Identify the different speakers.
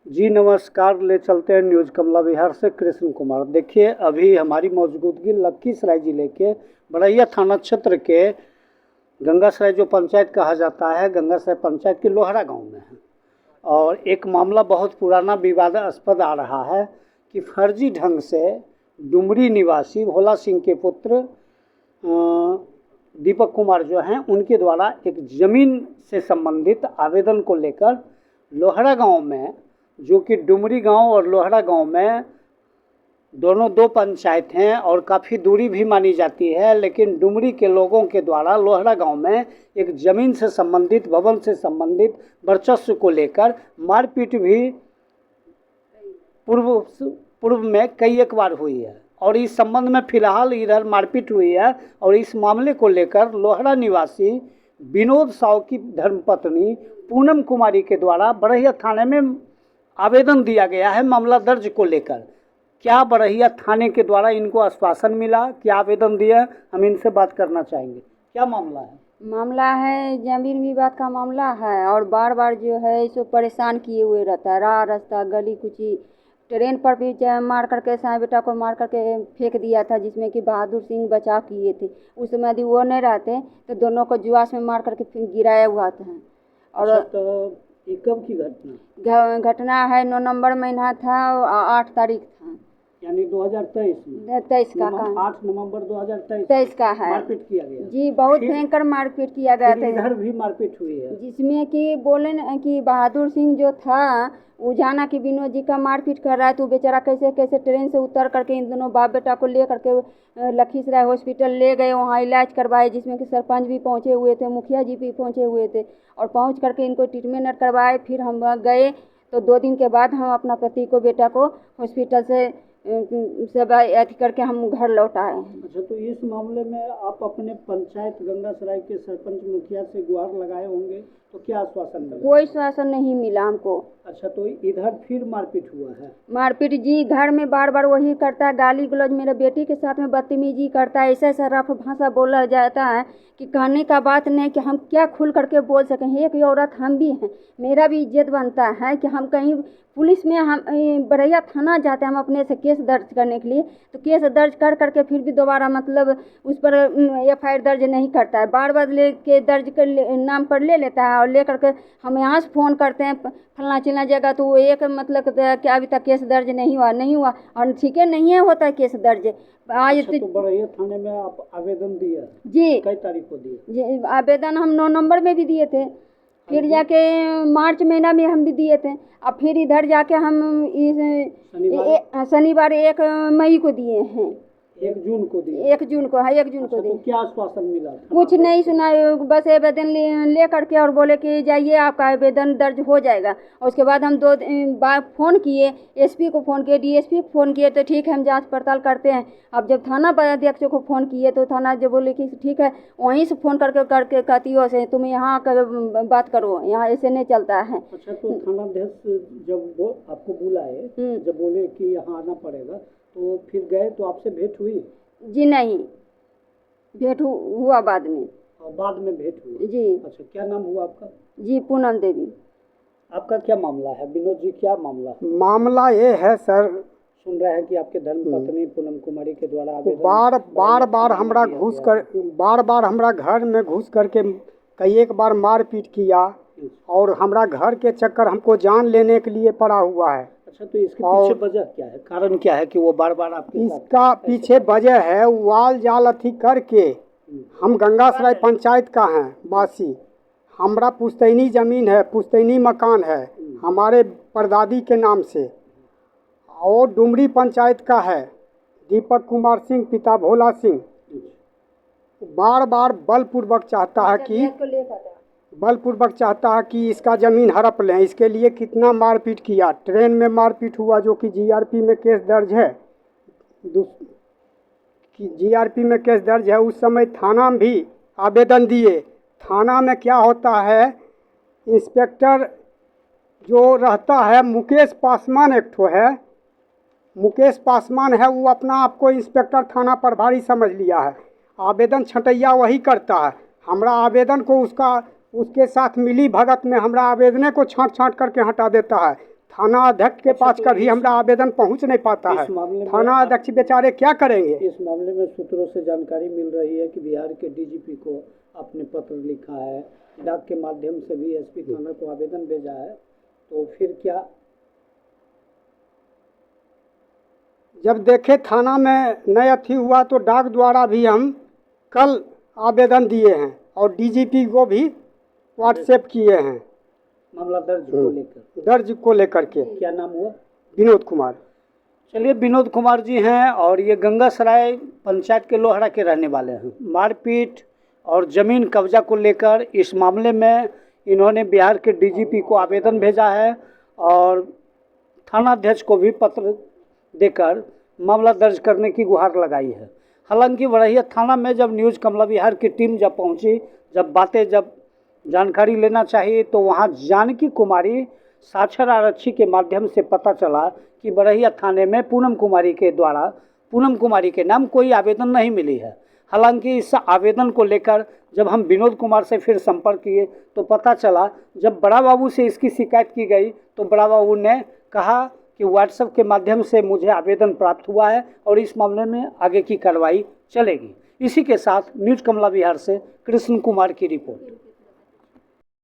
Speaker 1: जी नमस्कार। ले चलते हैं न्यूज़ कमला विहार से कृष्ण कुमार। देखिए, अभी हमारी मौजूदगी लखीसराय ज़िले के बड़ैया थाना क्षेत्र के गंगासराय जो पंचायत कहा जाता है, गंगासराय पंचायत के लोहरा गांव में है। और एक मामला बहुत पुराना विवादास्पद आ रहा है कि फर्जी ढंग से डुमरी निवासी भोला सिंह के पुत्र दीपक कुमार जो हैं, उनके द्वारा एक ज़मीन से संबंधित आवेदन को लेकर लोहरा गांव में, जो कि डुमरी गांव और लोहरा गांव में दोनों दो पंचायत हैं और काफ़ी दूरी भी मानी जाती है, लेकिन डुमरी के लोगों के द्वारा लोहरा गांव में एक ज़मीन से संबंधित, भवन से संबंधित वर्चस्व को लेकर मारपीट भी पूर्व में कई एक बार हुई है। और इस संबंध में फिलहाल इधर मारपीट हुई है और इस मामले को लेकर लोहरा निवासी विनोद साव की धर्मपत्नी पूनम कुमारी के द्वारा बड़हिया थाने में आवेदन दिया गया है मामला दर्ज को लेकर। क्या बड़हिया थाने के द्वारा इनको आश्वासन मिला, क्या आवेदन दिया, हम इनसे बात करना चाहेंगे। क्या मामला है?
Speaker 2: मामला है जमीन विवाद का मामला है और बार बार जो है इसको परेशान किए हुए रहता है। राह रास्ता गली कुची, ट्रेन पर भी मार करके साई बेटा को मार करके फेंक दिया था, जिसमें कि बहादुर सिंह बचाव किए थे। उस समय यदि वो नहीं रहते तो दोनों को जुआस में मार करके फिर गिराया हुआ था। और
Speaker 1: अच्छा, तो ये कब की घटना?
Speaker 2: घटना है 9 नवंबर महीना था, 8 तारीख था,
Speaker 1: यानी 2023 में।
Speaker 2: 23 का
Speaker 1: 8 नवंबर
Speaker 2: 2023 का है।
Speaker 1: मारपीट किया गया
Speaker 2: जी, बहुत भयंकर मारपीट किया गया था।
Speaker 1: इधर भी मारपीट हुई है,
Speaker 2: जिसमें कि बोले कि बहादुर सिंह जो था वो जाना कि विनोद जी का मारपीट कर रहा है, तो बेचारा कैसे कैसे ट्रेन से उतर करके इन दोनों बाप बेटा को ले करके लखीसराय हॉस्पिटल ले गए, वहाँ इलाज करवाए, जिसमें कि सरपंच भी पहुँचे हुए थे, मुखिया जी भी पहुँचे हुए थे। और पहुँच करके इनको ट्रीटमेंट करवाए। फिर हम गए तो 2 दिन के बाद हम अपना पति को, बेटा को हॉस्पिटल से सब अथी करके हम घर लौट आए हैं।
Speaker 1: अच्छा, तो इस मामले में आप अपने पंचायत गंगासराय के सरपंच मुखिया से गुहार लगाए होंगे, तो क्या आश्वासन मिला?
Speaker 2: कोई आश्वासन नहीं मिला हमको।
Speaker 1: अच्छा, तो इधर फिर मारपीट हुआ है?
Speaker 2: मारपीट जी, घर में बार बार वही करता है, गाली गलौज, मेरे बेटी के साथ में बदतमीजी करता है। ऐसा ऐसा रफ भाषा बोला जाता है कि कहने का बात नहीं कि हम क्या खुल करके बोल सकें। एक औरत हम भी हैं, मेरा भी इज्जत बनता है कि हम कहीं पुलिस में, हम बड़ैया थाना जाते हैं हम अपने से केस दर्ज करने के लिए, तो केस दर्ज कर करके फिर भी दोबारा मतलब उस पर FIR दर्ज नहीं करता है। बार बार ले के दर्ज कर नाम पर ले लेता है और ले करके हम यहाँ से फ़ोन करते हैं फलना चिलना जगह, तो वो एक मतलब कि अभी तक केस दर्ज नहीं हुआ और ठीक है, नहीं है होता है केस दर्ज। आज
Speaker 1: अच्छा, तो बड़ैया थाने में आप आवेदन दिया
Speaker 2: जी,
Speaker 1: कई तारीख को दिए?
Speaker 2: जी, आवेदन हम 9 नवंबर में भी दिए थे, फिर जाके मार्च महीना में हम भी दिए थे, अब फिर इधर जाके हम शनिवार 1 मई को दिए हैं।
Speaker 1: 1 जून को दिए?
Speaker 2: 1 जून को है, 1 जून को
Speaker 1: तो
Speaker 2: दिए।
Speaker 1: क्या आश्वासन मिला?
Speaker 2: कुछ नहीं सुना, बस आवेदन ले करके और बोले कि जाइए आपका आवेदन दर्ज हो जाएगा। और उसके बाद हम 2 दिन बाद फ़ोन किए, SP को फ़ोन किए, DSP को फ़ोन किए, तो ठीक है हम जांच पड़ताल करते हैं। अब जब थाना अध्यक्ष को फ़ोन किए तो थाना जब बोले कि ठीक है, वहीं से फ़ोन करके कहती हो से तुम यहाँ आकर बात करो, यहाँ ऐसे नहीं चलता है।
Speaker 1: अच्छा, तो थाना अध्यक्ष जब वो आपको बुलाए, जब बोले कि यहाँ आना पड़ेगा, तो फिर गए तो आपसे भेंट हुई?
Speaker 2: जी नहीं, भेंट हुआ बाद में।
Speaker 1: और बाद में भेंट हुई
Speaker 2: जी।
Speaker 1: अच्छा, क्या नाम हुआ आपका?
Speaker 2: जी, पूनम देवी।
Speaker 1: आपका क्या मामला है विनोद जी, क्या मामला है?
Speaker 3: मामला ये है सर,
Speaker 1: सुन रहे हैं कि आपके धर्मपत्नी पूनम कुमारी के द्वारा
Speaker 3: बार बार हमरा घर में घुस करके कई एक बार मारपीट किया और हमरा घर के चक्कर हमको जान लेने के लिए पड़ा हुआ है।
Speaker 1: अच्छा, तो इसके पीछे वजह क्या है, कारण क्या है कि वो बार बार आपके साथ?
Speaker 3: इसका पीछे वजह है वाल जाल अथी करके, हम गंगासराय पंचायत का हैं वासी, हमरा पुश्तैनी ज़मीन है, पुश्तैनी मकान है हमारे परदादी के नाम से, और डुमरी पंचायत का है दीपक कुमार सिंह पिता भोला सिंह। बार बार बलपूर्वक चाहता है कि इसका ज़मीन हड़प लें। इसके लिए कितना मारपीट किया, ट्रेन में मारपीट हुआ, जो कि GRP में केस दर्ज है, GRP में केस दर्ज है। उस समय थाना में भी आवेदन दिए। थाना में क्या होता है, इंस्पेक्टर जो रहता है मुकेश पासवान, एक ठो है मुकेश पासवान है, वो अपना आपको इंस्पेक्टर थाना प्रभारी समझ लिया है। आवेदन छटैया वही करता है। हमरा आवेदन को उसके साथ मिली भगत में हमरा आवेदने को छाँट करके हटा देता है। थाना अध्यक्ष के पास कभी हमारा आवेदन पहुंच नहीं पाता है।
Speaker 1: इस मामले में
Speaker 3: थाना अध्यक्ष बेचारे क्या करेंगे?
Speaker 1: इस मामले में सूत्रों से जानकारी मिल रही है कि बिहार के डीजीपी को आपने पत्र लिखा है, डाक के माध्यम से भी एसपी थाना को आवेदन भेजा है, तो फिर क्या?
Speaker 3: जब देखे थाना में नहीं अथी हुआ तो डाक द्वारा भी हम कल आवेदन दिए हैं और डीजीपी को भी व्हाट्सएप किए हैं
Speaker 1: मामला दर्ज
Speaker 3: को लेकर के।
Speaker 1: क्या नाम हुआ?
Speaker 3: विनोद कुमार।
Speaker 1: चलिए, विनोद कुमार जी हैं और ये गंगासराय पंचायत के लोहड़ा के रहने वाले हैं। मारपीट और ज़मीन कब्जा को लेकर इस मामले में इन्होंने बिहार के डीजीपी को आवेदन भेजा है और थानाध्यक्ष को भी पत्र देकर मामला दर्ज करने की गुहार लगाई है। हालांकि बड़हिया थाना में जब न्यूज़ कमला विहार की टीम जब पहुंची, जब जानकारी लेना चाहिए, तो वहां जानकी कुमारी साक्षर आरक्षी के माध्यम से पता चला कि बड़हिया थाने में पूनम कुमारी के द्वारा पूनम कुमारी के नाम कोई आवेदन नहीं मिली है। हालांकि इस आवेदन को लेकर जब हम विनोद कुमार से फिर संपर्क किए तो पता चला, जब बड़ा बाबू से इसकी शिकायत की गई तो बड़ा बाबू ने कहा कि व्हाट्सएप के माध्यम से मुझे आवेदन प्राप्त हुआ है और इस मामले में आगे की कार्रवाई चलेगी। इसी के साथ न्यूज़ कमला विहार से कृष्ण कुमार की रिपोर्ट।